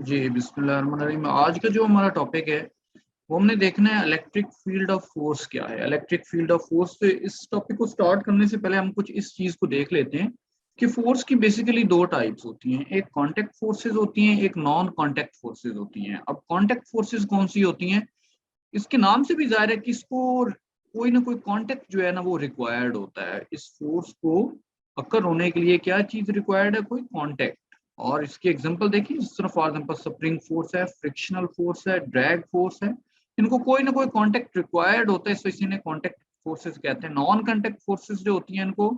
जी बिस्मिल्लाहिर्रहमानिर्रहीम। आज का जो हमारा टॉपिक है वो हमने देखना है इलेक्ट्रिक फील्ड ऑफ फोर्स क्या है। इलेक्ट्रिक फील्ड ऑफ फोर्स से इस टॉपिक को स्टार्ट करने से पहले हम कुछ इस चीज को देख लेते हैं कि फोर्स की बेसिकली दो टाइप्स होती हैं। एक कांटेक्ट फोर्सेस होती हैं, एक नॉन कांटेक्ट फोर्सेस होती हैं। अब कांटेक्ट फोर्सेस कौन सी होती हैं? इसके नाम से भी जाहिर है कि इसको कोई ना कोई कांटेक्ट जो है ना वो रिक्वायर्ड होता है। इस फोर्स को अकर होने के लिए क्या चीज रिक्वायर्ड है? कोई कांटेक्ट। और इसकी एग्जांपल देखिए, जिस तरह फॉर एग्जांपल स्प्रिंग फोर्स है, फ्रिक्शनल फोर्स है, ड्रैग फोर्स है, इनको कोई ना कोई कांटेक्ट रिक्वायर्ड होता है, इसको इसी ने कांटेक्ट फोर्सेस कहते हैं। नॉन कांटेक्ट फोर्सेस जो होती हैं इनको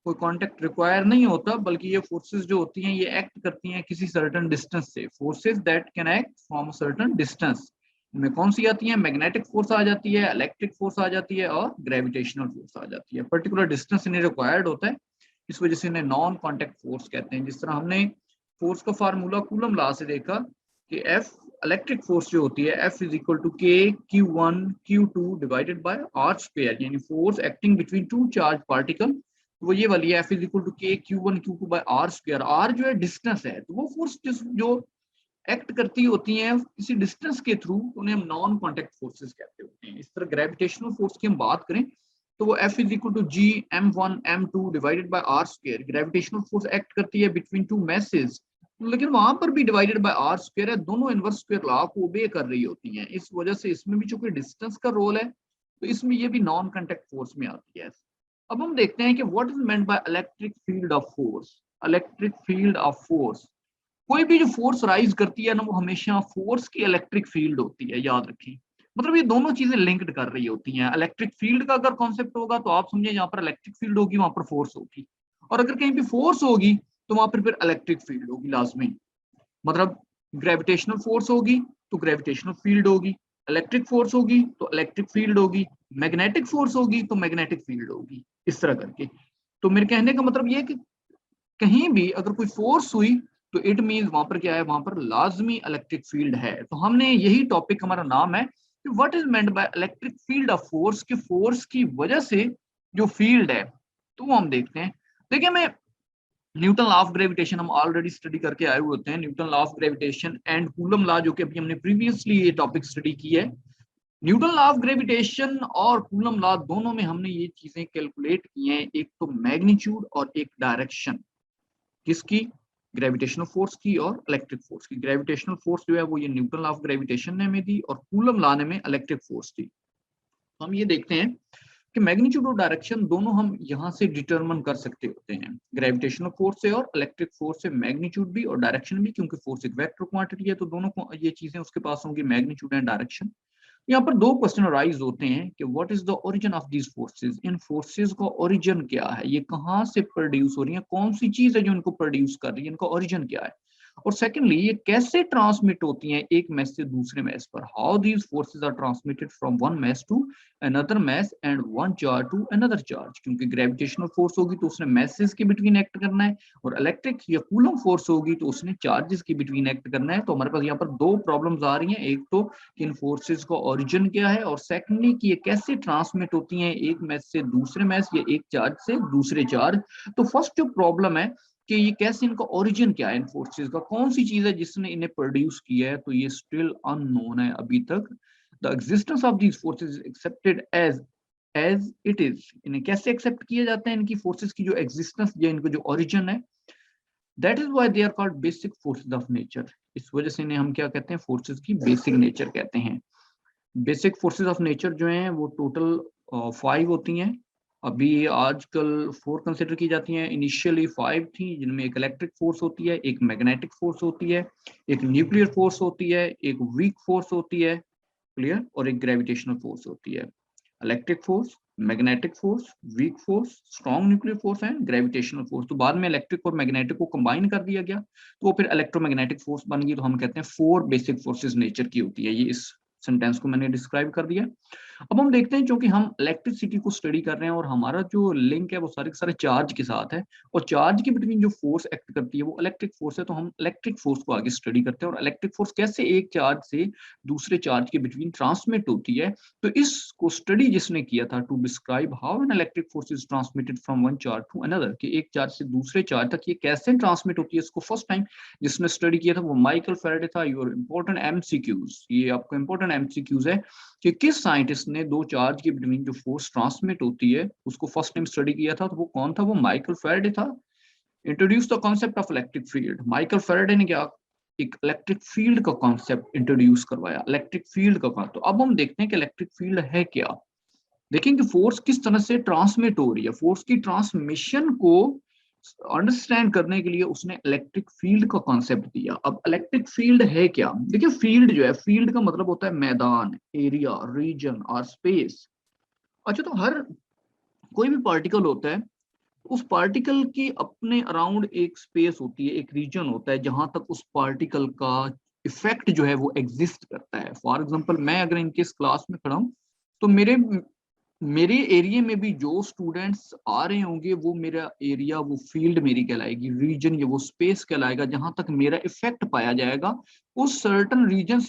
कोई कांटेक्ट रिक्वायर नहीं होता, बल्कि ये फोर्सेस जो होती हैं ये एक्ट करती हैं किसी सर्टेन डिस्टेंस से। Forces that can act from a certain distance. इनमें कौन सी आती है? मैग्नेटिक फोर्स आ जाती है, इलेक्ट्रिक फोर्स आ जाती है और ग्रेविटेशनल फोर्स आ जाती है। पर्टिकुलर डिस्टेंस इन्हें रिक्वायर्ड होता है, इस वजह से इन्हें नॉन कांटेक्ट फोर्स कहते हैं। जिस तरह हमने फोर्स का फार्मूला कूलम लॉ से देखा कि एफ इलेक्ट्रिक फोर्स जो होती है F is equal to K Q1 Q2 divided by are square, यानी force acting between two charge particle. वो ये वाली है, F is equal to K Q1 Q2 bye are square. Are जो है डिस्टेंस है, तो वो फोर्स जो एक्ट करती होती हैं किसी डिस्टेंस के थ्रू, उन्हें हम नॉन कांटेक्ट फोर्सेस कहते होते हैं। इस तरह ग्रेविटेशनल फोर्स की हम बात करें तो वो F is equal to G m1 m2 divided by are square. Gravitational force act करती है बिटवीन टू मैसेज, लेकिन वहां पर भी डिवाइडेड बाय आर स्क्वायर है। दोनों इनवर्स स्क्वायर लॉ को ओबे कर रही होती हैं, इस वजह से इसमें भी चूंकि डिस्टेंस का रोल है तो इसमें ये भी नॉन कांटेक्ट फोर्स में आती है। अब हम देखते हैं कि what is meant by electric field of force. Electric field of force, कोई भी जो फोर्स राइज करती है ना वो हमेशा फोर्स की इलेक्ट्रिक फील्ड होती है, याद रखिए। मतलब ये दोनों चीजें लिंक्ड कर रही होती हैं। इलेक्ट्रिक फील्ड का अगर कॉन्सेप्ट होगा तो आप समझे यहाँ पर इलेक्ट्रिक फील्ड होगी, वहां पर फोर्स होगी। और अगर कहीं पे फोर्स होगी तो वहां पर फिर इलेक्ट्रिक फील्ड होगी लाजमी। मतलब ग्रेविटेशनल फोर्स होगी तो ग्रेविटेशनल फील्ड होगी, इलेक्ट्रिक फोर्स होगी तो इलेक्ट्रिक फील्ड होगी, मैग्नेटिक फोर्स होगी तो मैग्नेटिक फील्ड होगी, इस तरह करके। तो मेरे कहने का मतलब ये है कि कहीं भी अगर कोई फोर्स हुई तो इट मीन वहां पर क्या है? वहां पर लाजमी इलेक्ट्रिक फील्ड है। तो हमने यही टॉपिक, हमारा नाम है कि what is meant by electric field of force, कि फोर्स की वजह से जो फील्ड है तो वो हम देखते हैं। देखिए, मैं न्यूटन लॉ ऑफ ग्रेविटेशन हम ऑलरेडी स्टडी करके आए हुए होते हैं। Newton law of gravitation and coulomb law, जो कि अभी हमने प्रीवियसली ये टॉपिक स्टडी की है। न्यूटन लॉ ऑफ ग्रेविटेशन और कूलम लॉ दोनों में हमने ये चीजें कैलकुलेट की हैं, एक तो मैग्नीट्यूड और एक डायरेक्शन। किसकी? ग्रेविटेशनल फोर्स की और इलेक्ट्रिक फोर्स की। ग्रेविटेशनल फोर्स जो है वो ये न्यूटन लॉ ऑफ ग्रेविटेशन ने में दी, और कूलम लॉ ने में इलेक्ट्रिक फोर्स थी। तो हम ये देखते हैं कि मैग्नीट्यूड और डायरेक्शन दोनों हम यहाँ से डिटरमिन कर सकते होते हैं, ग्रेविटेशनल फोर्स से और इलेक्ट्रिक फोर्स से। मैग्नीट्यूड भी और डायरेक्शन भी, क्योंकि फोर्स एक वेक्टर क्वांटिटी है तो दोनों को ये चीजें उसके पास होंगी, मैग्नीट्यूड एंड डायरेक्शन। यहाँ पर दो क्वेश्चन राइज होते हैं कि what is the origin of these forces. In forces का ओरिजिन क्या है? ये कहाँ से प्रोड्यूस हो रही है? कौन सी चीज है जो इनको प्रोड्यूस कर रही है? इनका ओरिजिन क्या है? और सेकेंडली, ये कैसे ट्रांसमिट होती हैं एक मैस से दूसरे मैस पर? How these forces are transmitted from one mass to another mass and one charge to another charge. क्योंकि ग्रेविटेशनल फोर्स होगी तो उसने मैसेज के बिटवीन एक्ट करना है, और इलेक्ट्रिक या कूलम फोर्स होगी तो उसने चार्जेस के बिटवीन एक्ट करना है। तो हमारे पास यहाँ पर दो प्रॉब्लम्स आ रही हैं, एक तो कि इन फोर्सेस का ओरिजिन क्या है, और सेकेंडली कि ये कैसे ट्रांसमिट होती हैं एक मैस से दूसरे मैस या एक चार्ज से दूसरे चार्ज। तो फर्स्ट जो प्रॉब्लम है कि ये कैसे, इनका ओरिजिन क्या है, इन फोर्सेस का कौन सी चीज है जिसने इन्हें प्रोड्यूस किया है, तो ये स्टिल अननोन है अभी तक। The existence of these forces accepted as it is. इन्हें कैसे एक्सेप्ट किया जाता है, इनकी फोर्सेस की जो एग्जिस्टेंस या इनका जो ओरिजिन है, that is why they are called basic forces of nature. इस वजह से इन्हें हम क्या कहते हैं? फोर्सेस की बेसिक नेचर कहते हैं। बेसिक फोर्सेस ऑफ नेचर जो हैं वो टोटल 5 होती हैं। अभी आजकल 4 कंसिडर की जाती हैं, इनिशियली 5 थी, जिनमें एक इलेक्ट्रिक फोर्स होती है, एक मैग्नेटिक फोर्स होती है, एक न्यूक्लियर फोर्स होती है, एक वीक फोर्स होती है, क्लियर, और एक ग्रेविटेशनल फोर्स होती है। Electric force, magnetic force, weak force, strong nuclear force and gravitational force. तो बाद में इलेक्ट्रिक और मैग्नेटिक को कंबाइन कर दिया गया तो वो फिर इलेक्ट्रोमैग्नेटिक फोर्स बन गई। तो हम कहते हैं 4 बेसिक फोर्सेस नेचर की होती है। ये इस सेंटेंस को मैंने डिस्क्राइब कर दिया। अब हम देखते हैं, क्योंकि हम इलेक्ट्रिसिटी को स्टडी कर रहे हैं और हमारा जो लिंक है वो सारे के सारे चार्ज के साथ है, और चार्ज के बिटवीन जो फोर्स एक्ट करती है वो इलेक्ट्रिक फोर्स है, तो हम इलेक्ट्रिक फोर्स को आगे स्टडी करते हैं और इलेक्ट्रिक फोर्स कैसे एक चार्ज से दूसरे चार्ज के बिटवीन ट्रांसमिट होती है। तो इसको स्टडी जिसने किया था, to describe how an electric force is transmitted from one charge to another, कि एक चार्ज से दूसरे चार्ज तक ये कैसे ट्रांसमिट होती है, इसको फर्स्ट टाइम जिसने स्टडी किया था वो माइकल फैराडे था। योर इंपॉर्टेंट एमसीक्यूज, ये आपको इंपॉर्टेंट एमसीक्यूज है कि किस साइंटिस्ट ने दो चार्ज के बिटवीन जो फोर्स ट्रांसमिट होती है उसको फर्स्ट टाइम स्टडी किया था, तो वो कौन था? वो माइकल फैराडे था। Introduce the concept of electric field, Michael Faraday ने क्या एक इलेक्ट्रिक फील्ड का कॉन्सेप्ट इंट्रोड्यूस करवाया, इलेक्ट्रिक फील्ड का। तो अब हम देखते हैं कि इलेक्ट्रिक फील्ड है क्या। देखें कि फोर्स किस तरह से ट्रांसमिट हो रही है, फोर्स की ट्रांसमिशन को अंडरस्टैंड करने के लिए उसने इलेक्ट्रिक फील्ड का कॉन्सेप्ट दिया। अब इलेक्ट्रिक फील्ड है क्या? देखिए फील्ड जो है, फील्ड का मतलब होता है मैदान, एरिया, रीजन और स्पेस। अच्छा, तो हर कोई भी पार्टिकल होता है, उस पार्टिकल की अपने अराउंड एक स्पेस होती है, एक रीजन होता है जहां तक उस पार्टिकल का इफेक्ट जो है वो एग्जिस्ट करता है। फॉर एग्जांपल, मैं अगर इनके क्लास में खड़ा हूं तो मेरे एरिया में भी जो स्टूडेंट्स आ रहे होंगे वो मेरा एरिया, वो फील्ड मेरी कहलाएगी, रीजन ये वो स्पेस कहलाएगा जहां तक मेरा इफेक्ट पाया जाएगा। उस सर्टन रीजन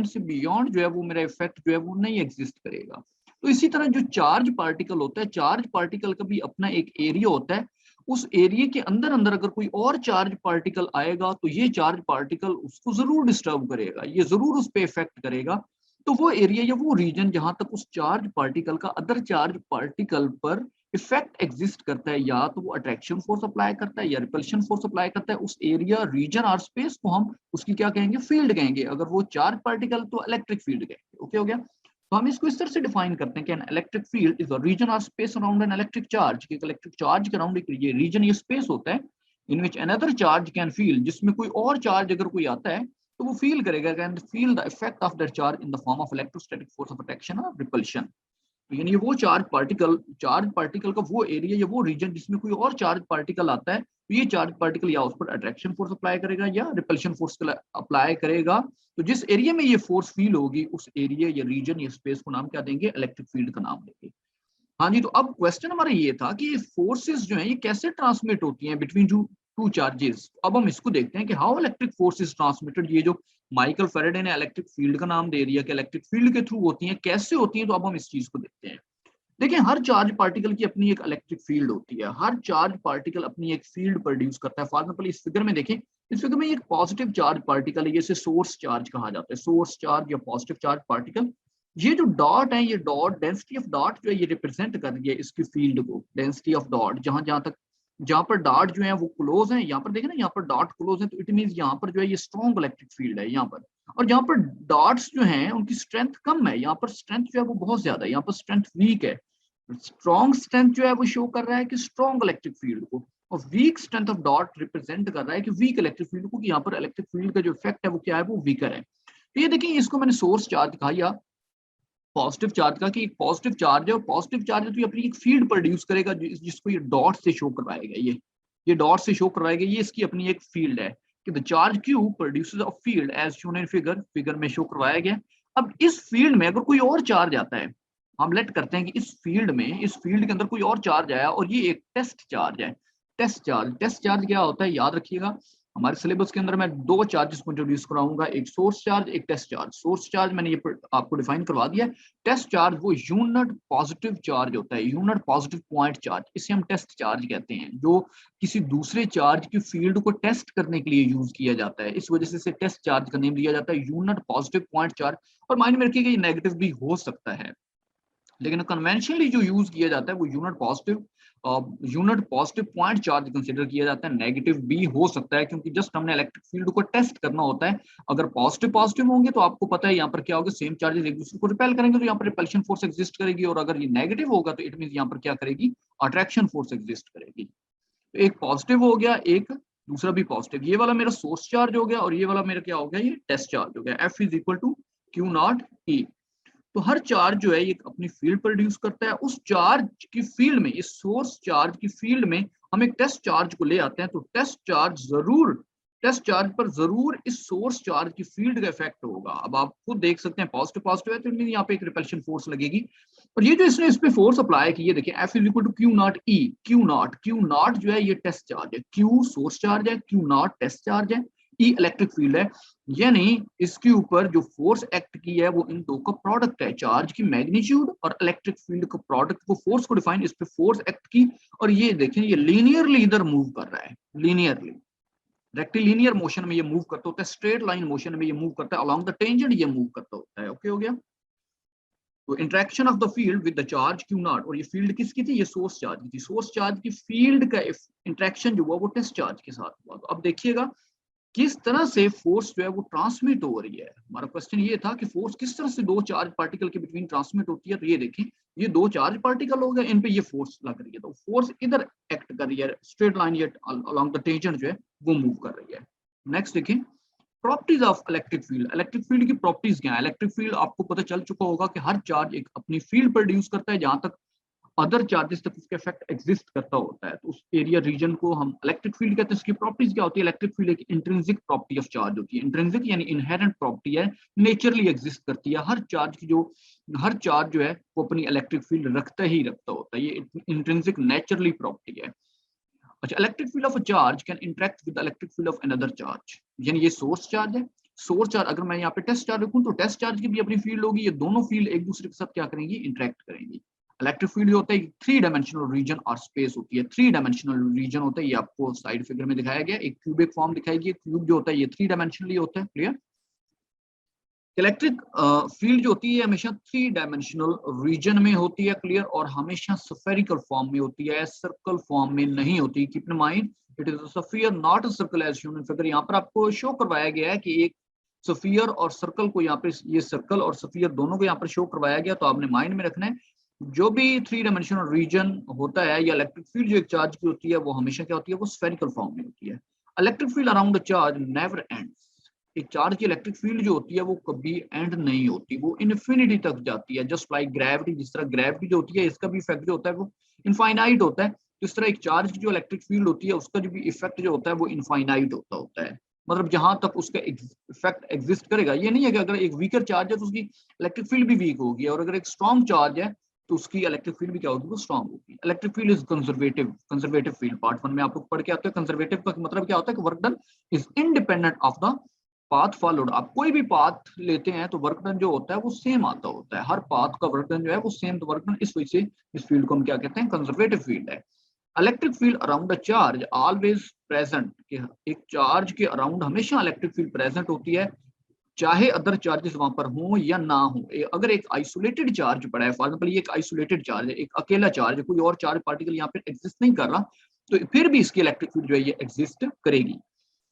से बियॉन्ड जो है वो मेरा इफेक्ट जो है वो नहीं एग्जिस्ट करेगा। तो इसी तरह जो चार्ज पार्टिकल होता है, चार्ज पार्टिकल का भी अपना एक एरिया होता है। उस एरिया के अंदर अंदर अगर कोई और चार्ज पार्टिकल आएगा तो ये चार्ज पार्टिकल उसको जरूर डिस्टर्ब करेगा, ये जरूर उस पर इफेक्ट करेगा। तो वो एरिया या वो रीजन जहां तक उस चार्ज पार्टिकल का अदर चार्ज पार्टिकल पर इफेक्ट एग्जिस्ट करता है, या तो वो अट्रैक्शन फोर्स अप्लाई करता है या रिपल्शन फोर्स अप्लाई करता है, उस एरिया, रीजन और स्पेस को हम उसकी क्या कहेंगे? फील्ड कहेंगे। अगर वो चार्ज पार्टिकल तो इलेक्ट्रिक फील्ड कहेंगे। ओके हो गया? तो हम इसको इस तरह से डिफाइन करते हैं कि an electric field is a region or space around an electric charge, कि इलेक्ट्रिक चार्ज के अराउंड एक ये रीजन, ये स्पेस होता है, in which another charge can feel, जिसमें कोई और चार्ज अगर कोई आता है तो वो फील करेगा, can feel the effect of that charge in the form of electrostatic force of attraction और रिपल्शन। यानी वो चार्ज पार्टिकल का वो एरिया या वो रीजन जिसमें कोई और चार्ज पार्टिकल आता है, तो ये चार्ज पार्टिकल या उस पर अट्रैक्शन फोर्स अप्लाई करेगा या रिपल्शन फोर्स अप्लाई करेगा। तो जिस एरिया में ये फोर्स फील होगी उस एरिया या रीजन या स्पेस को नाम क्या देंगे? इलेक्ट्रिक फील्ड का नाम देंगे। हाँ जी, तो अब क्वेश्चन हमारा ये था कि फोर्सेस जो है ये कैसे ट्रांसमिट होती हैं बिटवीन टू चार्जेस। अब हम इसको देखते हैं कि how electric force is transmitted. ये जो माइकल फैराडे ने इलेक्ट्रिक फील्ड का नाम दे दिया कि इलेक्ट्रिक फील्ड के थ्रू होती हैं, कैसे होती हैं, तो अब हम इस चीज को देखते हैं। देखिए हर चार्ज पार्टिकल की अपनी एक इलेक्ट्रिक फील्ड होती है, हर चार्ज पार्टिकल अपनी एक फील्ड प्रोड्यूस करता है। फॉर एग्जांपल इस फिगर में देखें, इस फिगर में एक पॉजिटिव चार्ज पार्टिकल है, इसे सोर्स चार्ज कहा जाता है, सोर्स चार्ज या पॉजिटिव चार्ज पार्टिकल। ये जो डॉट है, ये डॉट, डेंसिटी ऑफ डॉट जो है ये रिप्रेजेंट कर रही है इसकी फील्ड को, डेंसिटी ऑफ डॉट। जहां पर डॉट जो है वो क्लोज है, यहाँ पर देखें ना, यहाँ पर डॉट क्लोज है, तो इट मीन यहाँ पर जो है ये स्ट्रॉन्ग इलेक्ट्रिक फील्ड है यहाँ पर। और जहां पर डॉट्स जो हैं उनकी स्ट्रेंथ कम है, यहाँ पर स्ट्रेंथ जो है वो बहुत ज्यादा है, यहाँ पर स्ट्रेंथ वीक है। स्ट्रॉन्ग स्ट्रेंथ जो है वो शो कर रहा है कि स्ट्रॉन्ग इलेक्ट्रिक फील्ड को, और weak strength of dot represent कर रहा है कि वीक इलेक्ट्रिक फील्ड को, कि यहाँ पर इलेक्ट्रिक फील्ड का जो इफेक्ट है वो क्या है? वो वीकर है। तो ये देखिए, इसको मैंने सोर्स चार्ज कहा या पॉजिटिव चार्ज का, कि एक पॉजिटिव चार्ज है और पॉजिटिव चार्ज है तो ये अपनी एक फील्ड प्रोड्यूस करेगा जिसको ये डॉट से शो करवाएगा, ये डॉट से शो करवाएगा, ये इसकी अपनी एक फील्ड है कि the charge q produces a field as shown in figure में शो करवाया गया। अब इस फील्ड में अगर कोई और चार्ज आता है, हम लेट करते हैं कि इस फील्ड के अंदर कोई और चार्ज आया और ये एक टेस्ट चार्ज है। टेस्ट चार्ज क्या होता है याद रखिएगा, हमारे सिलेबस के अंदर मैं दो चार्जेस को इंट्रोड्यूस कराऊंगा, एक सोर्स चार्ज, एक टेस्ट चार्ज। सोर्स चार्ज मैंने ये आपको डिफाइन करवा दिया। टेस्ट चार्ज वो यूनिट पॉजिटिव चार्ज होता है, यूनिट पॉजिटिव पॉइंट चार्ज, इसे हम टेस्ट चार्ज कहते हैं, जो किसी दूसरे चार्ज की फील्ड को टेस्ट करने के लिए यूज किया जाता है, इस वजह से इसे टेस्ट चार्ज का नेम दिया जाता है, यूनिट पॉजिटिव पॉइंट चार्ज। और माइंड में रखिएगा ये नेगेटिव भी हो सकता है, लेकिन कन्वेंशनली जो यूज किया जाता है वो unit positive point charge consider किया जाता है। नेगेटिव भी हो सकता है क्योंकि जस्ट हमने इलेक्ट्रिक फील्ड को टेस्ट करना होता है। अगर पॉजिटिव होंगे तो आपको पता है यहाँ पर क्या होगा, सेम चार्जेस एक दूसरे को रिपेल करेंगे तो यहाँ पर रिपल्शन फोर्स एग्जिस्ट करेगी, और अगर ये नेगेटिव होगा तो इट मीन यहाँ पर क्या करेगी? अट्रैक्शन फोर्स एग्जिस्ट करेगी। तो एक पॉजिटिव हो गया, एक दूसरा भी पॉजिटिव, ये वाला मेरा सोर्स चार्ज हो गया और ये वाला मेरा क्या हो गया? ये टेस्ट चार्ज हो गया। F is equal to Q naught E. तो हर चार्ज जो है ये अपनी फील्ड प्रोड्यूस करता है, उस चार्ज की फील्ड में, इस सोर्स चार्ज की फील्ड में हम एक टेस्ट चार्ज को ले आते हैं, तो टेस्ट चार्ज जरूर टेस्ट चार्ज पर जरूर इस सोर्स चार्ज की फील्ड का इफेक्ट होगा। अब आप खुद देख सकते हैं पॉजिटिव पॉजिटिव है तो यहाँ पे एक रिपल्शन फोर्स लगेगी, और ये जो इसने इस पे फोर्स अप्लाई की है, देखिए F is equal to Q naught E. Q naught जो है ये टेस्ट चार्ज है, क्यू सोर्स चार्ज है, क्यू नॉट टेस्ट चार्ज है, ई इलेक्ट्रिक फील्ड है। यानी इसके ऊपर जो फोर्स एक्ट की है वो इन दो का प्रोडक्ट है, चार्ज की मैग्नीट्यूड और इलेक्ट्रिक फील्ड का प्रोडक्ट, वो फोर्स को डिफाइन इस पे फोर्स एक्ट की। और ये देखें ये लीनियरली इधर मूव कर रहा है, लीनियरली रेक्टिलिनियर मोशन में ये मूव करता होता है, स्ट्रेट लाइन मोशन में ये मूव करता है, अलोंग द टेंजेंट ये मूव करता होता है। ओके हो गया। तो interaction of the field with the charge Q not, और ये फील्ड किसकी थी, ये सोर्स चार्ज की थी। सोर्स चार्ज की फील्ड का इंटरेक्शन जो हुआ वो टेस्ट चार्ज के साथ हुआ। तो अब देखिएगा किस तरह से फोर्स जो है वो ट्रांसमिट हो रही है। हमारा क्वेश्चन ये था कि फोर्स किस तरह से दो चार्ज पार्टिकल के बिटवीन ट्रांसमिट होती है। तो ये देखें ये दो चार्ज पार्टिकल हो गए, इन पे ये फोर्स लग रही है, तो फोर्स इधर एक्ट कर रही है, स्ट्रेट लाइन ये अलोंग द टेंजेंट जो है वो मूव कर रही है। नेक्स्ट देखें properties of electric field. Electric field की प्रॉपर्टीज क्या है। इलेक्ट्रिक फील्ड आपको पता चल चुका होगा कि हर चार्ज एक अपनी फील्ड प्रोड्यूस करता है, जहां तक अदर चार्जेस तक उसका इफेक्ट एग्जिस्ट करता होता है। तो उस एरिया रीजन को हम इलेक्ट्रिक फील्ड कहते हैं। इसकी प्रॉपर्टीज क्या होती है। इलेक्ट्रिक फील्ड एक इंट्रिंसिक प्रॉपर्टी ऑफ चार्ज होती है। इंट्रिंसिक यानी इनहेरेंट प्रॉपर्टी है, नेचुरली एग्जिस्ट करती है। हर चार्ज जो है वो अपनी इलेक्ट्रिक फील्ड रखता ही रखता होता है, ये इंट्रिंसिक नेचुरली प्रॉपर्टी है। अच्छा, electric field of a charge can interact with electric field of another charge, यानी ये सोर्स चार्ज है। सोर्स चार्ज अगर मैं यहाँ पे टेस्ट चार्ज रखूं तो टेस्ट चार्ज की भी अपनी फील्ड होगी, ये दोनों फील्ड एक दूसरे के साथ क्या करेंगी, इंटरेक्ट करेंगी। इलेक्ट्रिक फील्ड जो होता है three dimensional reason or space होती है। थ्री डायमेंशनल रीजन होता है, ये आपको साइड फिगर में दिखाया गया, एक क्यूबिक फॉर्म दिखाई गई। क्यूब जो होता है ये थ्री डायमेंशनली होता है। क्लियर। इलेक्ट्रिक फील्ड जो होती है हमेशा थ्री डायमेंशनल रीजन में होती है। क्लियर। और हमेशा स्फेरिकल फॉर्म में होती है, सर्कल फॉर्म में नहीं होती। Keep in mind it is a sphere not a circle as shown in figure. यहाँ पर आपको शो करवाया गया है कि एक स्फीयर और सर्कल को यहाँ पे, ये सर्कल और स्फीयर दोनों को यहाँ पर शो करवाया गया। तो आपने माइंड में रखना है जो भी थ्री डायमेंशनल रीजन होता है या इलेक्ट्रिक फील्ड जो एक चार्ज की होती है वो हमेशा क्या होती है, वो स्फेरिकल फॉर्म में होती है। Electric field around the charge never ends. एक चार्ज की इलेक्ट्रिक फील्ड जो होती है वो कभी एंड नहीं होती, वो इन्फिनिटी तक जाती है। जस्ट लाइक ग्रेविटी, जिस तरह ग्रेविटी जो होती है इसका भी इफेक्ट जो होता है वो इनफाइनाइट होता है, जिस तरह एक चार्ज की जो इलेक्ट्रिक फील्ड होती है उसका जो भी इफेक्ट जो होता है वो इनफाइनाइट होता है। मतलब जहां तक उसका इफेक्ट एग्जिस्ट करेगा, ये नहीं है कि अगर एक वीकर चार्ज है तो उसकी इलेक्ट्रिक फील्ड भी वीक होगी, और अगर एक स्ट्रॉन्ग चार्ज है तो उसकी इलेक्ट्रिक फील्ड भी क्या होगी, वो स्ट्रॉन्ग होगी। Electric field is conservative field. Part 1 में आप लोग पढ़ के आते हैं। कंजर्वेटिव का मतलब क्या होता है कि work done is independent of the path followed. आप कोई भी पाथ लेते हैं तो वर्क डन जो होता है वो सेम आता होता है, हर पाथ का वर्क डन जो है वो सेम। तो वर्क डन इस वजह से इस फील्ड को हम क्या कहते हैं, कंजर्वेटिव फील्ड है। Electric field around the charge always present. एक चार्ज के अराउंड हमेशा इलेक्ट्रिक फील्ड प्रेजेंट होती है, चाहे अदर चार्जेस वहां पर हों या ना हो। अगर एक आइसोलेटेड चार्ज पड़ा है, फॉर एग्जांपल ये एक आइसोलेटेड चार्ज है, एक अकेला चार्ज है, कोई और चार्ज पार्टिकल यहाँ पे एग्जिस्ट नहीं कर रहा, तो फिर भी इसकी इलेक्ट्रिक फील्ड जो है ये एग्जिस्ट करेगी।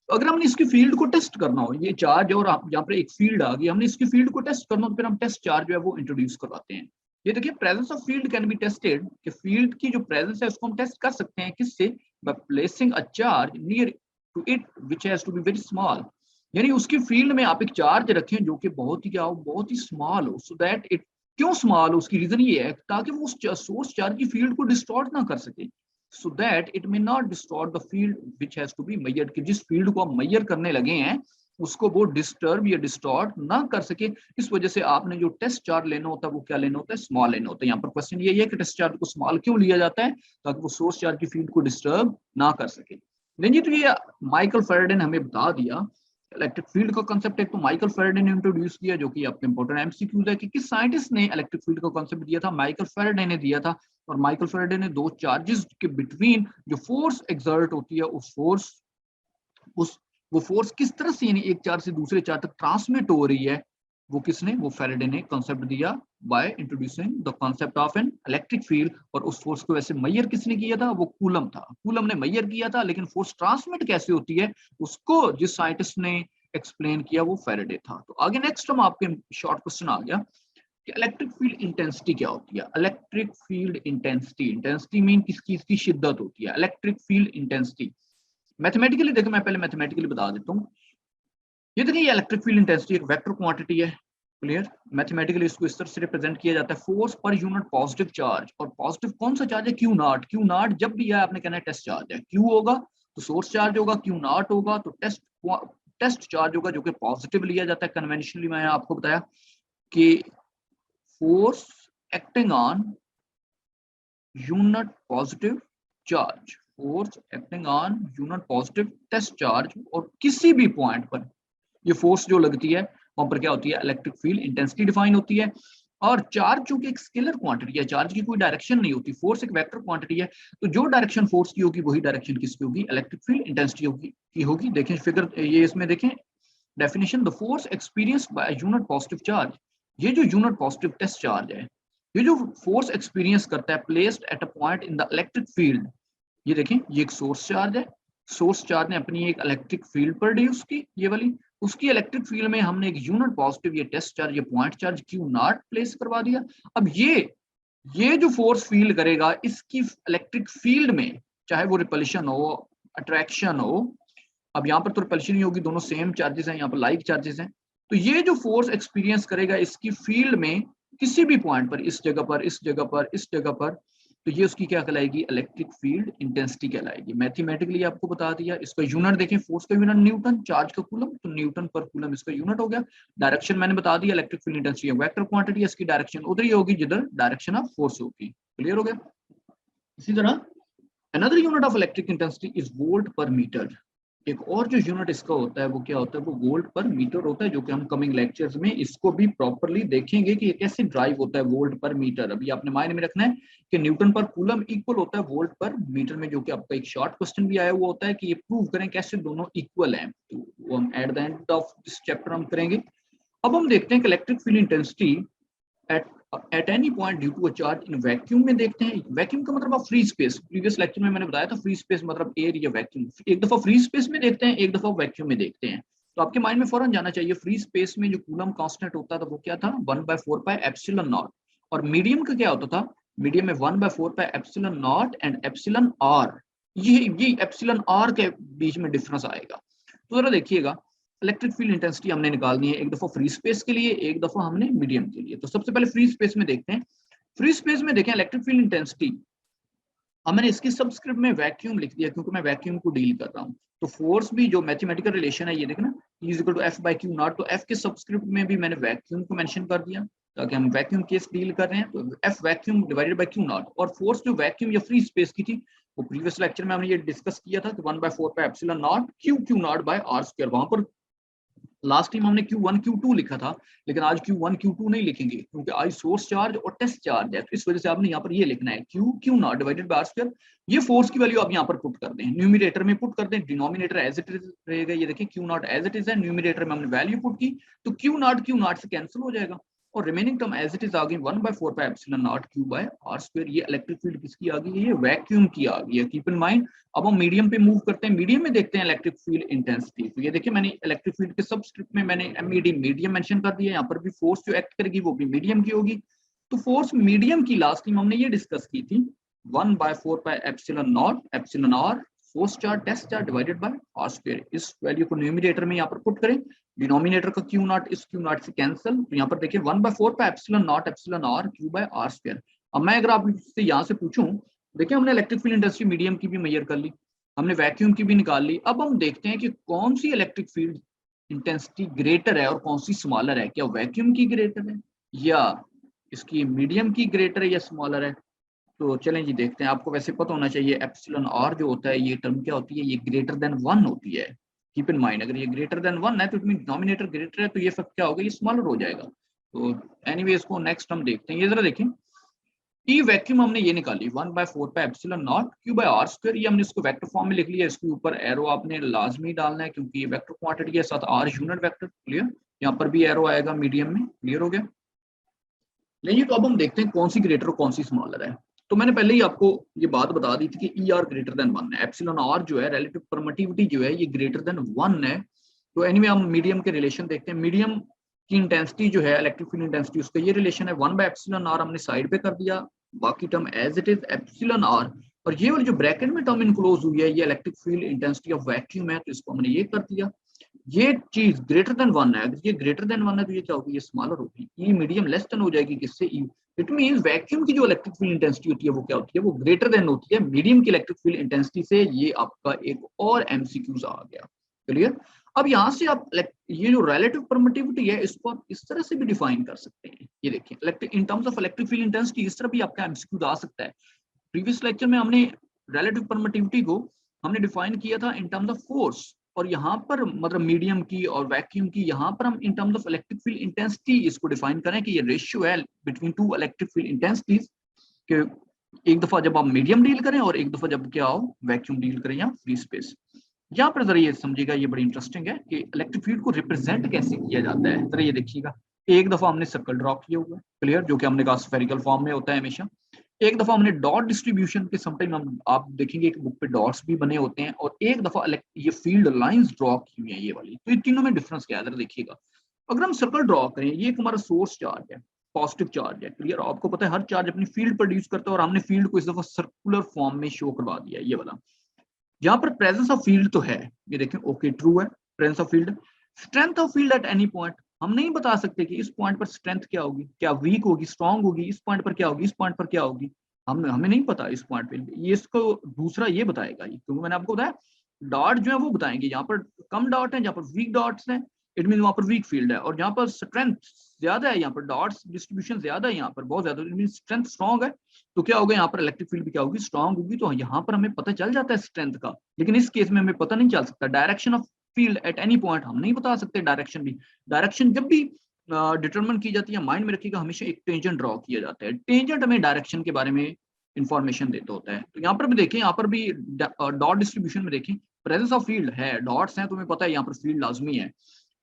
तो अगर हमने इसकी फील्ड को टेस्ट करना हो, ये चार्ज और आप यहाँ पर एक फील्ड आ गई, हमने इसकी फील्ड को टेस्ट करना हो तो फिर हम टेस्ट चार्ज जो है वो इंट्रोड्यूस करवाते हैं। ये देखिए presence of field can be tested, कि फील्ड की जो प्रेजेंस है उसको हम टेस्ट कर सकते हैं किससे, by placing a charge near to it which has to be very small. यानी उसकी फील्ड में आप एक चार्ज रखें जो कि बहुत ही क्या हो, बहुत ही स्मॉल हो, सो दैट इट, क्यों स्मॉल हो, उसकी रीजन ये है ताकि वो उस सोर्स चार्ज की फील्ड को डिस्टॉर्ट ना कर सके, so that it may not distort the field which has to be measured। कि जिस फील्ड को हम मेजर करने लगे हैं उसको वो डिस्टर्ब या डिस्टॉर्ट ना कर सके। इस वजह से आपने जो टेस्ट चार्ज लेना होता है वो क्या लेना होता है, स्मॉल लेना होता है। यहाँ पर क्वेश्चन ये है कि टेस्ट चार्ज को स्मॉल क्यों लिया जाता है, ताकि वो सोर्स चार्ज की फील्ड को डिस्टर्ब ना कर सके। नहीं जी, तो ये माइकल फैराडे ने हमें बता दिया इलेक्ट्रिक फील्ड का कंसेप्ट। एक तो माइकल फैराडे ने इंट्रोड्यूस किया, जो कि आपके इंपॉर्टेंट एमसीक्यूज है कि किस साइंटिस्ट ने इलेक्ट्रिक फील्ड का कंसेप्ट दिया था, माइकल फैराडे ने दिया था। और माइकल फैराडे ने दो चार्जेस के बिटवीन जो फोर्स एक्सर्ट होती है वो फोर्स किस तरह से, यानी एक चार्ज से दूसरे चार्ज तक ट्रांसमिट हो रही है, वो किसने, वो फैराडे ने कंसेप्ट दिया by introducing the concept of N electric field. और उस फोर्स को वैसे मेजर किसने किया था, वो कूलम था, कूलम ने मेजर किया था। लेकिन फोर्स ट्रांसमिट कैसे होती है उसको जिस साइंटिस्ट ने एक्सप्लेन किया वो फैराडे था। तो आगे नेक्स्ट हम आपके शॉर्ट क्वेश्चन आ गया कि इलेक्ट्रिक फील्ड इंटेंसिटी क्या होती है। Electric field intensity, intensity mean किसकी शिद्दत होती है। इलेक्ट्रिक फील्ड इंटेंसिटी मैथमेटिकली देखो, मैं पहले मैथमेटिकली बता देता हूँ। ये देखिए ये इलेक्ट्रिक फील्ड इंटेंसिटी एक वेक्टर क्वांटिटी है। क्लियर। मैथमेटिकली इसको इस तरह से रिप्रेजेंट किया जाता है, force per unit positive charge. और पॉजिटिव कौन सा चार्ज है, क्यू नॉट। क्यू नॉट जब भी है आपने कहना है टेस्ट चार्ज है, क्यू होगा तो सोर्स चार्ज होगा क्यू नॉट होगा, तो टेस्ट चार्ज होगा जो कि पॉजिटिव लिया जाता है कन्वेंशनली। मैंने आपको बताया कि force acting on unit positive charge, force acting on unit positive test charge, और किसी भी पॉइंट पर ये फोर्स जो लगती है वहां पर क्या होती है, इलेक्ट्रिक फील्ड इंटेंसिटी डिफाइन होती है। और चार्ज चूंकि एक स्केलर क्वांटिटी है, चार्ज की कोई डायरेक्शन नहीं होती, फोर्स एक वेक्टर क्वांटिटी है, तो जो डायरेक्शन फोर्स की होगी वही डायरेक्शन किसकी होगी, इलेक्ट्रिक फील्ड इंटेंसिटी होगी। देखें फिगर, ये इसमें देखें definition, the force experienced by unit positive charge, ये जो यूनिट पॉजिटिव टेस्ट चार्ज है, ये जो फोर्स एक्सपीरियंस करता है placed at a point in the electric field, ये देखें ये एक सोर्स चार्ज है, सोर्स चार्ज ने अपनी एक इलेक्ट्रिक फील्ड प्रोड्यूस की, ये वाली, उसकी इलेक्ट्रिक फील्ड में हमने एक यूनिट पॉजिटिव ये टेस्ट चार्ज, ये point charge Q not place करवा दिया। अब ये जो फोर्स फील करेगा इसकी इलेक्ट्रिक फील्ड में, चाहे वो रिपल्शन हो अट्रैक्शन हो, अब यहाँ पर तो रिपल्शन ही होगी, दोनों सेम चार्जेस हैं, यहाँ पर लाइक चार्जेस हैं, तो ये जो फोर्स एक्सपीरियंस करेगा इसकी फील्ड में किसी भी पॉइंट पर, इस जगह पर, इस जगह पर, इस जगह पर, तो ये उसकी क्या कहलाएगी, इलेक्ट्रिक फील्ड इंटेंसिटी कहलाएगी। मैथमेटिकली आपको बता दिया, इसका यूनिट देखें, फोर्स का यूनिट न्यूटन, चार्ज का कूलम, तो न्यूटन पर कूलम इसका यूनिट हो गया। डायरेक्शन मैंने बता दिया, electric field intensity vector quantity है, इसकी डायरेक्शन उधर ही होगी जिधर डायरेक्शन ऑफ फोर्स होगी। क्लियर हो गया। इसी तरह another unit of electric intensity is volt पर मीटर, एक और जो यूनिट इसका होता है वो क्या होता है, वो वोल्ट पर मीटर होता है, जो कि हम कमिंग लेक्चर्स में इसको भी प्रॉपर्ली देखेंगे कि ये कैसे ड्राइव होता है वोल्ट पर मीटर। अभी आपने माइंड में रखना है कि न्यूटन पर कूलम इक्वल होता है वोल्ट पर मीटर में, जो कि आपका एक शॉर्ट क्वेश्चन भी आया हुआ होता है कि ये प्रूव करें कैसे दोनों इक्वल हैं, तो वो हम at the end of this chapter हम करेंगे। अब हम देखते हैं कि electric field intensity at any point due to a charge in vacuum में देखते हैं। वैक्यूम का मतलब आप फ्री स्पेस, प्रीवियस लेक्चर में मैंने बताया था फ्री स्पेस मतलब एयर या वैक्यूम। एक दफा फ्री स्पेस में देखते हैं, एक दफा वैक्यूम में देखते हैं। तो आपके माइंड में फौरन जाना चाहिए, फ्री स्पेस में जो कूलम कांस्टेंट होता था वो क्या था, 1/4 एप्सिलॉन नॉट, और मीडियम का क्या होता था, मीडियम में 1/4 epsilon naught and epsilon r, ये एप्सिलॉन आर के बीच में डिफरेंस आएगा। तो जरा देखिएगा, इलेक्ट्रिक फील्ड इंटेंसिटी हमने निकालनी है, एक दफा फ्री स्पेस के लिए, एक दफा हमने मीडियम के लिए। तो सबसे पहले फ्री स्पेस में देखते हैं। फ्री स्पेस में देखें इलेक्ट्रिक फील्ड इंटेंसिटी, अब मैंने इसकी सबस्क्रिप्ट में वैक्यूम लिख दिया क्योंकि मैं वैक्यूम को डील कर रहा हूँ। तो फोर्स भी जो मैथमेटिकल रिलेशन है ये देखना, E is equal to F by q naught, तो F के सबस्क्रिप्ट में भी मैंने वैक्यूम को मेंशन कर दिया ताकि हम वैक्यूम केस डील कर रहे हैं, तो F vacuum divided by q not. और फोर्स जो वैक्यूम या फ्री स्पेस की थी वो प्रीवियस लेक्चर में हमने ये डिस्कस किया था कि 1/4 epsilon naught q naught by are square. वहां पर लास्ट टाइम हमने Q1 Q2 लिखा था, लेकिन आज Q1 Q2 नहीं लिखेंगे क्योंकि आज सोर्स चार्ज और टेस्ट चार्ज है, तो इस वजह से आपने यहाँ पर ये लिखना है Q naught divided by are square. ये फोर्स की वैल्यू आप यहाँ पर पुट कर दें, न्यूमिनेटर में पुट कर दें, डिनोमिनेटर एज इट इज रहेगा। ये देखिए Q naught as it is है, न्यूमिनेटर में हमने वैल्यू पुट की तो Q नॉट से कैंसिल हो जाएगा और remaining term as it is आ गई 1/4 epsilon naught Q by are square. ये इलेक्ट्रिक फील्ड किसकी आ गई है, ये वैक्यूम की आ गई है, कीप इन माइंड। अब हम मीडियम पे मूव करते हैं, मीडियम में देखते हैं इलेक्ट्रिक फील्ड इंटेंसिटी। तो ये देखिए मैंने इलेक्ट्रिक फील्ड के सबस्क्रिप्ट में मैंने MED मीडियम मेंशन कर दिया, यहाँ पर भी फोर्स जो एक्ट करेगी वो भी मीडियम की होगी। तो फोर्स मीडियम की लास्ट टाइम हमने ये डिस्कस की थी 1/4 epsilon naught epsilon r force charge test charge divided by are square. इस वैल्यू को न्यूमिनेटर में यहाँ पर पुट करें, डिनोमिनेटर का Q नॉट इस Q नॉट से कैंसिल, तो यहाँ पर देखिए 1/4 epsilon naught epsilon r q by are square. अब मैं अगर आपसे यहाँ से पूछूं, देखिए हमने इलेक्ट्रिक फील्ड इंटेंसिटी मीडियम की भी मेजर कर ली, हमने वैक्यूम की भी निकाल ली। अब हम देखते हैं कि कौन सी इलेक्ट्रिक फील्ड इंटेंसिटी ग्रेटर है और कौन सी स्मॉलर है, क्या वैक्यूम की ग्रेटर है या इसकी मीडियम की ग्रेटर है या स्मॉलर है। तो चलें जी देखते हैं, आपको वैसे पता होना चाहिए एप्सिलॉन आर जो होता है ये टर्म क्या होती है, ये ग्रेटर देन 1 होती है। कीप इन माइंड, अगर ये ग्रेटर देन 1 है तो इट मीन डिनोमिनेटर ग्रेटर है, तो ये फैक्ट क्या होगा, ये स्मॉलर हो जाएगा। तो एनीवे इसको नेक्स्ट हम देखते हैं, ये जरा देखें ई वैक्यूम हमने ये निकाली 1/4 epsilon naught Q by are square, ये हमने इसको वेक्टर फॉर्म में लिख लिया। इसके ऊपर एरो आपने लाजमी डालना है क्योंकि ये वेक्टर क्वांटिटी है, साथ आर यूनिट वेक्टर। क्लियर, यहाँ पर भी एरो आएगा मीडियम में। क्लियर हो गया। लेकिन तो अब हम देखते हैं कौन सी ग्रेटर और कौन सी स्मॉलर है। तो मैंने पहले ही आपको ये बात बता दी थी कि ई आर ग्रेटर देन 1 है, एप्सिलॉन आर जो है रिलेटिव परमिटिविटी जो है ये ग्रेटर देन 1 है। तो एनीवे हम मीडियम के रिलेशन देखते हैं, मीडियम की इंटेंसिटी जो है इलेक्ट्रिक फील्ड इंटेंसिटी उसका ये रिलेशन है 1/एप्सिलॉन आर, हमने साइड पे कर दिया, बाकी term as it is epsilon r, और ये वाली जो ब्रैकेट में टर्म इनक्लोज हुई है ये electric field intensity of vacuum है, तो इसको हमने ये कर दिया। ये चीज ग्रेटर देन 1 है, अगर ये ग्रेटर देन 1 है तो ये क्या होगी, ये स्मॉलर होगी। ई मीडियम लेस देन हो जाएगी किससे, ई। इट मींस वैक्यूम की जो इलेक्ट्रिक फील्ड इंटेंसिटी होती है वो क्या होती है, वो ग्रेटर देन होती है मीडियम की इलेक्ट्रिक फील्ड इंटेंसिटी से। ये आपका एक और एमसीक्यूज आ गया, क्लियर। अब यहाँ से आप ये जो रिलेटिव परमिटिविटी है इसको आप इस तरह से भी डिफाइन कर सकते हैं। ये देखिए electric in terms of electric field intensity, इस तरह भी आपका एमसीक्यू आ सकता है। प्रीवियस लेक्चर में हमने रिलेटिव परमिटिविटी को हमने डिफाइन किया था इन टर्म्स ऑफ फोर्स, और यहाँ पर मतलब मीडियम की और वैक्यूम की, यहाँ पर हम in terms of electric field intensity इसको डिफाइन करें कि ये रेशियो है between two electric field intensities के, एक दफा जब आप मीडियम डील करें और एक दफा जब क्या हो वैक्यूम डील करें या फ्री स्पेस। यहाँ पर जरा ये समझिएगा, ये बड़ी इंटरेस्टिंग है कि इलेक्ट्रिक फील्ड को रिप्रेजेंट कैसे किया जाता है। जरा ये देखिएगा, एक दफा हमने सर्कल ड्रॉ किया हुआ है, क्लियर, जो कि हमने कहा स्फेरिकल फॉर्म में होता है हमेशा। एक दफा हमने डॉट डिस्ट्रीब्यूशन के, समटाइम हम आप देखेंगे एक बुक पे डॉट्स भी बने होते हैं, और एक दफा ये फील्ड लाइंस ड्रॉ की हुई है ये वाली। तो ये तीनों में डिफरेंस क्या है जरा देखिएगा। अगर हम सर्कल ड्रॉ करें, ये एक हमारा सोर्स चार्ज है, पॉजिटिव चार्ज है, क्लियर। आपको पता है हर चार्ज अपनी फील्ड प्रोड्यूस करता है, और हमने फील्ड को इस दफा सर्कुलर फॉर्म में शो करवा दिया है ये वाला। यहाँ पर प्रेजेंस ऑफ फील्ड तो है, ये देखें, ओके ट्रू है, presence of field. Strength of field at any point, हम नहीं बता सकते कि इस पॉइंट पर स्ट्रेंथ क्या होगी, क्या वीक होगी, स्ट्रांग होगी, इस पॉइंट पर क्या होगी, इस पॉइंट पर क्या होगी, हमें नहीं पता इस पॉइंट पे। ये इसको दूसरा ये बताएगा, क्योंकि मैंने आपको बताया डॉट जो है वो बताएंगे, यहाँ पर कम डॉट है, जहाँ पर वीक डॉट्स हैं इट मीन वहां पर वीक फील्ड है, और जहाँ पर स्ट्रेंथ ज्यादा है, यहाँ पर डॉट्स डिस्ट्रीब्यूशन ज्यादा है, यहाँ पर बहुत ज्यादा, इट मीन स्ट्रेंथ स्ट्रॉन्ग है, तो क्या होगा यहाँ पर इलेक्ट्रिक फील्ड भी क्या होगी, स्ट्रॉन्ग होगी। तो यहाँ पर हमें पता चल जाता है स्ट्रेंथ का, लेकिन इस केस में हमें पता नहीं चल सकता। Direction of field at any point हम नहीं बता सकते, डायरेक्शन भी, डायरेक्शन जब भी डिटरमिन की जाती है, माइंड में रखिएगा हमेशा एक टेंजेंट ड्रॉ किया जाता है, टेंजेंट हमें डायरेक्शन के बारे में इंफॉर्मेशन देता होता है। तो यहाँ पर भी देखिए, यहाँ पर भी डॉट डिस्ट्रीब्यूशन में देखें प्रेजेंस ऑफ फील्ड है, डॉट्स हैं, तुम्हें पता है यहाँ पर फील्ड लाजमी है।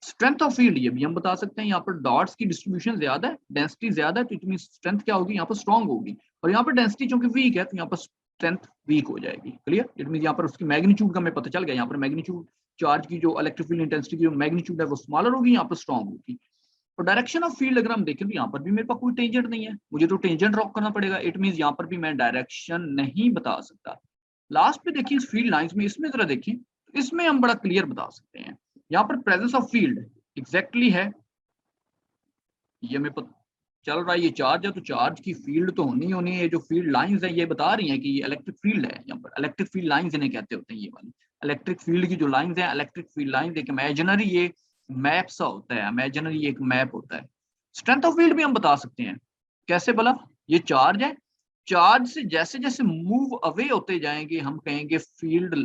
स्ट्रेंथ ऑफ फील्ड ये भी हम बता सकते हैं, यहाँ पर डॉट्स की डिस्ट्रीब्यूशन ज्यादा है, डेंसिटी ज्यादा है, तो इट मीन स्ट्रेंथ क्या होगी, यहाँ पर स्ट्रॉन्ग होगी। और यहाँ पर डेंसिटी चूंकि वीक है तो यहाँ पर स्ट्रेंथ वीक हो जाएगी, क्लियर। इट मीन यहाँ पर उसकी मैग्नीट्यूड का हमें पता चल गया, यहाँ पर मैग्नीट्यूड चार्ज की जो इलेक्ट्रिक फील्ड इंटेंसिटी की जो मैग्नीट्यूड है वो स्मॉलर होगी, यहाँ पर स्ट्रॉन्ग होगी। और डायरेक्शन ऑफ फील्ड अगर हम देखें तो यहाँ पर भी मेरे पास कोई टेंजेंट नहीं है, मुझे तो टेंजेंट ड्रॉ करना पड़ेगा, इट मीन यहाँ पर भी मैं डायरेक्शन नहीं बता सकता। लास्ट पे देखिए इस फील्ड लाइंस में, इसमें जरा देखिए, इसमें हम बड़ा क्लियर बता सकते हैं। यहाँ पर प्रेजेंस ऑफ फील्ड एग्जैक्टली है, ये हमें पता चल रहा है, ये चार्ज है तो चार्ज की फील्ड तो होनी है। ये जो फील्ड लाइंस है ये बता रही हैं कि ये इलेक्ट्रिक फील्ड है, यहाँ पर इलेक्ट्रिक फील्ड लाइंस इन्हें कहते होते हैं, ये वाली इलेक्ट्रिक फील्ड की जो लाइंस हैं, इलेक्ट्रिक फील्ड लाइंस एक इमेजिनरी ये मैप सा होता है, इमेजिनरी एक मैप होता है। स्ट्रेंथ ऑफ फील्ड भी हम बता सकते हैं, कैसे भला, ये चार्ज है, चार्ज से जैसे जैसे मूव अवे होते जाएंगे हम कहेंगे फील्ड,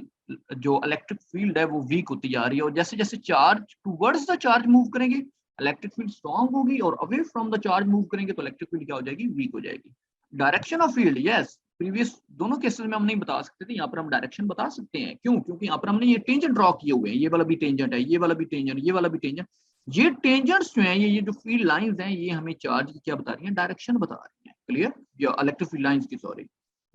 जो इलेक्ट्रिक फील्ड है वो वीक होती जा रही है, और जैसे जैसे charge towards the charge move करेंगे इलेक्ट्रिक फील्ड स्ट्रॉन्ग होगी, और away from the charge move करेंगे तो इलेक्ट्रिक फील्ड क्या हो जाएगी, वीक हो जाएगी। Direction of field, yes, previous दोनों केसेस में हम नहीं बता सकते थे, यहाँ पर हम डायरेक्शन बता सकते हैं। क्यों? क्योंकि यहाँ पर हमने ये टेंजेंट ड्रॉ किए हुए हैं, ये वाला भी टेंजेंट है, ये वाला भी टेंजेंट, ये वाला भी टेंजेंट। ये टेंजेंट्स जो हैं, ये जो फील्ड लाइंस हैं, ये हमें चार्ज की क्या बता रही हैं, डायरेक्शन बता रही हैं, क्लियर। या इलेक्ट्रिक फील्ड लाइंस की, सॉरी,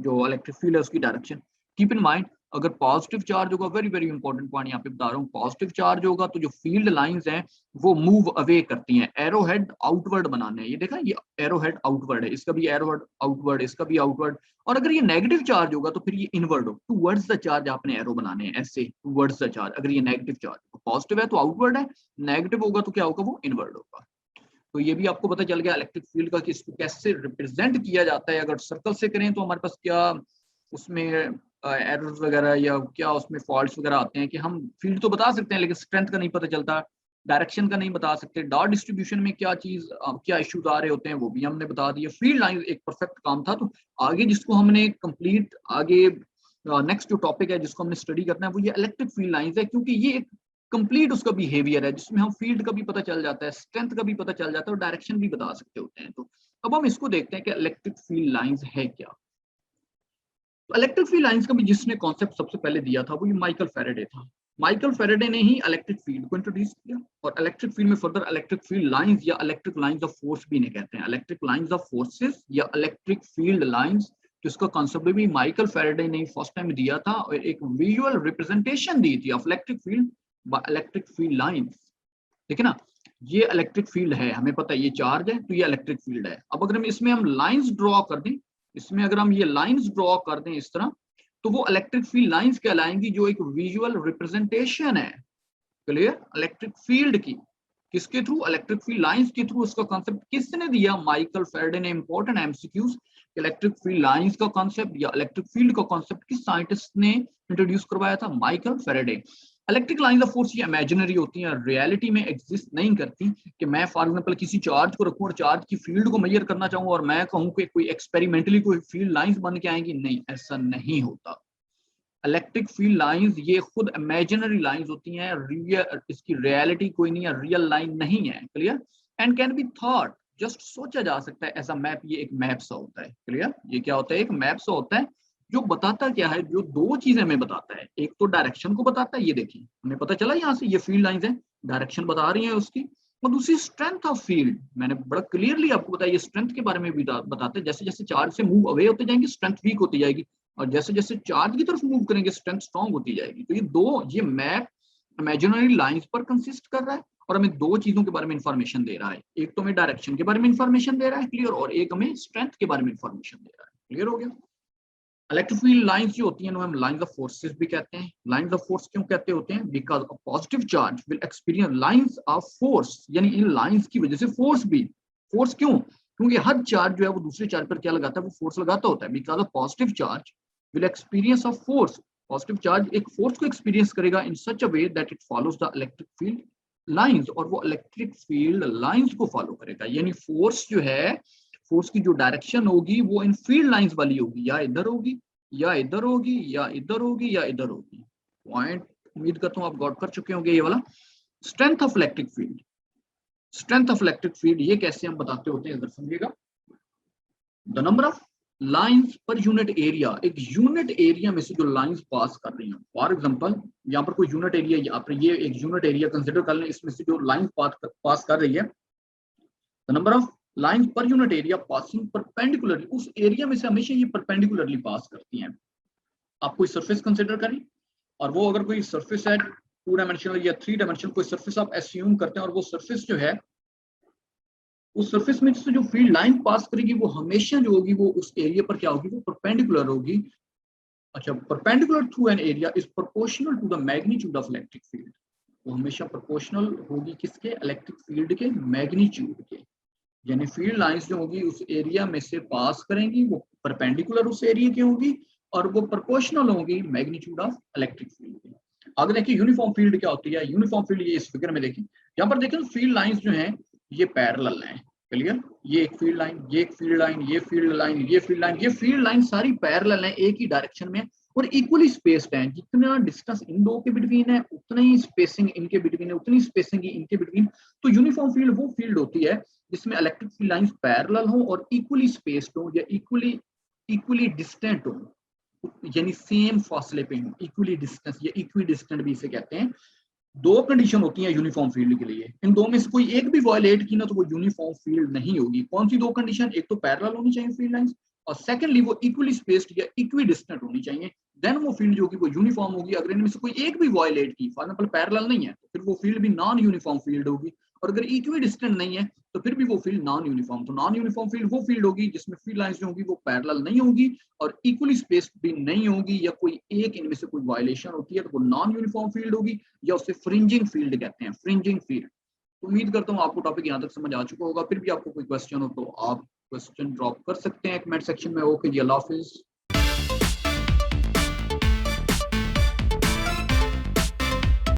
जो इलेक्ट्रिक फील्ड है उसकी डायरेक्शन। कीप इन माइंड, अगर पॉजिटिव चार्ज होगा, वेरी वेरी इंपॉर्टेंट पॉइंट यहाँ पे बता रहा हूँ, पॉजिटिव चार्ज होगा तो जो फील्ड लाइंस हैं वो मूव अवे करती हैं, एरो हेड आउटवर्ड बनाने हैं। ये देखा, ये एरो हेड आउटवर्ड है, इसका भी एरो हेड आउटवर्ड, इसका भी आउटवर्ड। और अगर ये नेगेटिव चार्ज होगा तो फिर ये इनवर्ड हो, टूवर्ड्स द चार्ज आपने एरो बनाने हैं, ऐसे टूवर्ड्स द चार्ज। अगर ये नेगेटिव चार्ज, पॉजिटिव है तो आउटवर्ड है, नेगेटिव होगा तो क्या होगा, वो इनवर्ड होगा। तो ये भी आपको पता चल गया इलेक्ट्रिक फील्ड का कि इसको कैसे रिप्रेजेंट किया जाता है। अगर सर्कल से करें तो हमारे पास क्या उसमें एरर्स वगैरह या क्या उसमें फॉल्ट्स वगैरह आते हैं कि हम फील्ड तो बता सकते हैं लेकिन स्ट्रेंथ का नहीं पता चलता, डायरेक्शन का नहीं बता सकते, डॉट डिस्ट्रीब्यूशन में क्या चीज क्या इश्यूज आ रहे होते हैं वो भी हमने बता दिया। फील्ड लाइन एक परफेक्ट काम था। तो आगे जिसको हमने कंप्लीट आगे नेक्स्ट जो टॉपिक है जिसको हमने स्टडी करना है वो ये इलेक्ट्रिक फील्ड लाइंस है, क्योंकि ये एक कंप्लीट उसका बिहेवियर है जिसमें हम फील्ड का भी पता चल जाता है, स्ट्रेंथ का भी पता चल जाता है और डायरेक्शन भी बता सकते होते हैं। तो अब हम इसको देखते हैं कि इलेक्ट्रिक फील्ड लाइंस है क्या। तो इलेक्ट्रिक फील्ड लाइंस का भी जिसने कॉन्सेप्ट सबसे पहले दिया था वो ये माइकल फैराडे था। माइकल फैराडे ने ही इलेक्ट्रिक फील्ड को इंट्रोड्यूस किया, और इलेक्ट्रिक फील्ड में फर्दर इलेक्ट्रिक फील्ड लाइंस या इलेक्ट्रिक लाइंस ऑफ फोर्स भी इन्हें कहते हैं, इलेक्ट्रिक लाइंस ऑफ फोर्सेस या इलेक्ट्रिक फील्ड लाइंस, जिसका कॉन्सेप्ट भी माइकल फैराडे ने फर्स्ट टाइम दिया था और एक विजुअल रिप्रेजेंटेशन दी थी of electric field by electric field lines. ठीक है ना, ये इलेक्ट्रिक फील्ड है, हमें पता है ये चार्ज है तो ये इलेक्ट्रिक फील्ड है। अब अगर हम इसमें हम लाइंस ड्रॉ कर दें, इसमें अगर हम ये लाइंस ड्रॉ कर दें इस तरह, तो वो इलेक्ट्रिक फील्ड लाइंस कहलाएंगी जो एक विजुअल रिप्रेजेंटेशन है क्लियर? इलेक्ट्रिक फील्ड की, किसके थ्रू? इलेक्ट्रिक फील्ड लाइंस के थ्रू। उसका कॉन्सेप्ट किसने दिया? माइकल फैराडे ने। Important MCQs, electric field lines का कॉन्सेप्ट या इलेक्ट्रिक फील्ड का कॉन्सेप्ट किस साइंटिस्ट ने इंट्रोड्यूस करवाया था? Michael Faraday. Electric lines of force ये इमेजिनरी होती हैं, रियलिटी में एग्जिस्ट नहीं करती। कि मैं फॉर एग्जांपल किसी चार्ज को रखूं और चार्ज की फील्ड को मेजर करना चाहूं और मैं कहूं कि कोई एक्सपेरिमेंटली कोई फील्ड लाइंस बन के आएंगी, नहीं, ऐसा नहीं होता। इलेक्ट्रिक फील्ड लाइंस ये खुद इमेजिनरी लाइंस होती हैं, रियल, इसकी रियलिटी कोई नहीं है, रियल लाइन नहीं है। Clear? And can be thought, just सोचा जा सकता है एज अ मैप। ये एक मैप सा होता है। क्लियर? ये क्या होता है? एक मैप सा होता है जो बताता क्या है? जो दो चीजें हमें बताता है। एक तो डायरेक्शन को बताता है, ये देखिए हमें पता चला यहाँ से ये फील्ड लाइंस है, डायरेक्शन बता रही है उसकी। और दूसरी स्ट्रेंथ ऑफ फील्ड, मैंने बड़ा क्लियरली आपको बताया, ये स्ट्रेंथ के बारे में भी बताते हैं। जैसे जैसे चार्ज से मूव अवे होते जाएंगे स्ट्रेंथ वीक होती जाएगी, और जैसे जैसे चार्ज की तरफ मूव करेंगे स्ट्रेंथ स्ट्रांग होती जाएगी। तो ये मैप इमेजिनरी लाइंस पर कंसिस्ट कर रहा है और हमें दो चीजों के बारे में इंफॉर्मेशन दे रहा है। एक तो हमें डायरेक्शन के बारे में इंफॉर्मेशन दे रहा है, क्लियर, और एक हमें स्ट्रेंथ के बारे में इंफॉर्मेशन दे रहा है। क्लियर हो गया? इलेक्ट्रिक फील्ड लाइंस जो होती हैं हम लाइंस ऑफ फोर्सेस भी कहते हैं। लाइंस ऑफ फोर्स क्यों कहते होते हैं? Because a positive charge will experience lines of force, यानी इन लाइंस की वजह से फोर्स भी। फोर्स क्यों? क्योंकि हर चार्ज जो है वो दूसरे चार्ज पर क्या लगाता है? वो फोर्स लगाता होता है। Because a positive charge will experience of force, positive charge एक फोर्स को एक्सपीरियंस करेगा in such a way that it follows the electric field lines, और वो इलेक्ट्रिक फील्ड लाइंस को फॉलो करेगा। यानी फोर्स जो है, फोर्स की जो डायरेक्शन होगी वो इन फील्ड लाइंस वाली होगी, या इधर होगी या इधर होगी या इधर होगी या इधर होगी। पॉइंट उम्मीद करता हूं आप गॉट कर चुके होंगे ये वाला। Strength of electric field, strength of electric field ये कैसे हम बताते होते हैं, इधर समझिएगा। The number of lines per unit area, एक यूनिट एरिया में से जो लाइंस पास कर रही हैं। फॉर एग्जांपल यहाँ पर कोई यूनिट एरिया, यहाँ पर ये एक यूनिट एरिया कंसिडर कर लें, इसमें से जो लाइन पास कर रही है, the number of lines per unit area passing perpendicularly, उस एरिया में से हमेशा ये परपेंडिकुलरली पास करती हैं। आप कोई सरफेस कंसिडर करें, और वो अगर कोई सरफेस है 2 डायमेंशनल या 3 डायमेंशनल कोई सरफेस आप एस्यूम करते हैं, और वो सरफेस जो है, उस सरफेस में से जो फील्ड लाइन पास करेगी वो हमेशा जो होगी वो उस एरिया पर क्या होगी? वो परपेंडिकुलर होगी। अच्छा, perpendicular through an area is proportional to the magnitude of electric field, वो हमेशा प्रोपोर्शनल होगी किसके? इलेक्ट्रिक फील्ड के मैग्नीट्यूड के। यानी फील्ड लाइंस जो होगी उस एरिया में से पास करेंगी, वो परपेंडिकुलर उस एरिया की होगी, और वो प्रोपोर्शनल होगी मैग्नीट्यूड ऑफ इलेक्ट्रिक फील्ड की। आगे देखिए यूनिफॉर्म फील्ड क्या होती है। यूनिफॉर्म फील्ड ये इस फिगर में देखिए, यहाँ पर देखिए फील्ड लाइंस जो हैं ये पैरेलल हैं। क्लियर? ये एक फील्ड लाइन, ये एक फील्ड लाइन, ये फील्ड लाइन, ये फील्ड लाइन, ये फील्ड लाइन सारी पैरेलल हैं एक ही डायरेक्शन में, और इक्वली स्पेस्ड हैं। जितना डिस्टेंस इन दो के बिटवीन है उतना ही स्पेसिंग इनके बिटवीन है, उतनी स्पेसिंग इनके बिटवीन। तो यूनिफॉर्म फील्ड वो फील्ड होती है जिसमें इलेक्ट्रिक फील्ड लाइंस पैरेलल हो और इक्वली स्पेस्ड हो, या इक्वली डिस्टेंट हो, यानी सेम फासले पे हो। इक्वली डिस्टेंस या इक्वी डिस्टेंट भी इसे कहते हैं। दो कंडीशन होती हैं यूनिफॉर्म फील्ड के लिए, इन दो में से कोई एक भी वायलेट की ना तो वो यूनिफॉर्म फील्ड नहीं होगी। कौन सी दो कंडीशन? एक तो पैरेलल होनी चाहिए फील्ड लाइंस, और सेकंडली वो इक्वली स्पेस्ड या इक्वी डिस्टेंट होनी चाहिए, देन वो फील्ड जो होगी वो यूनिफॉर्म होगी। अगर इनमें से कोई एक भी वायलेट की, फॉर एग्जांपल पैरेलल नहीं है, तो फिर वो फील्ड भी नॉन यूनिफॉर्म फील्ड होगी, और अगर इक्वी डिस्टेंट नहीं है तो फिर भी वो फील्ड नॉन यूनिफॉर्म। तो नॉन यूनिफॉर्म फील्ड वो फील्ड होगी जिसमें फील्ड लाइंस जो होगी वो पैरेलल नहीं होगी और इक्वली स्पेस्ड भी नहीं होगी, या कोई एक इनमें से कोई वायलेशन होती है तो वो नॉन यूनिफॉर्म फील्ड होगी, या उसे फ्रिंजिंग फील्ड कहते हैं, फ्रिंजिंग फील्ड। उम्मीद करता हूँ आपको टॉपिक यहाँ तक समझ आ चुका होगा। फिर भी आपको कोई क्वेश्चन हो तो आप क्वेश्चन ड्रॉप कर सकते हैं कमेंट सेक्शन में। ओके जी, अल्लाह हाफिज।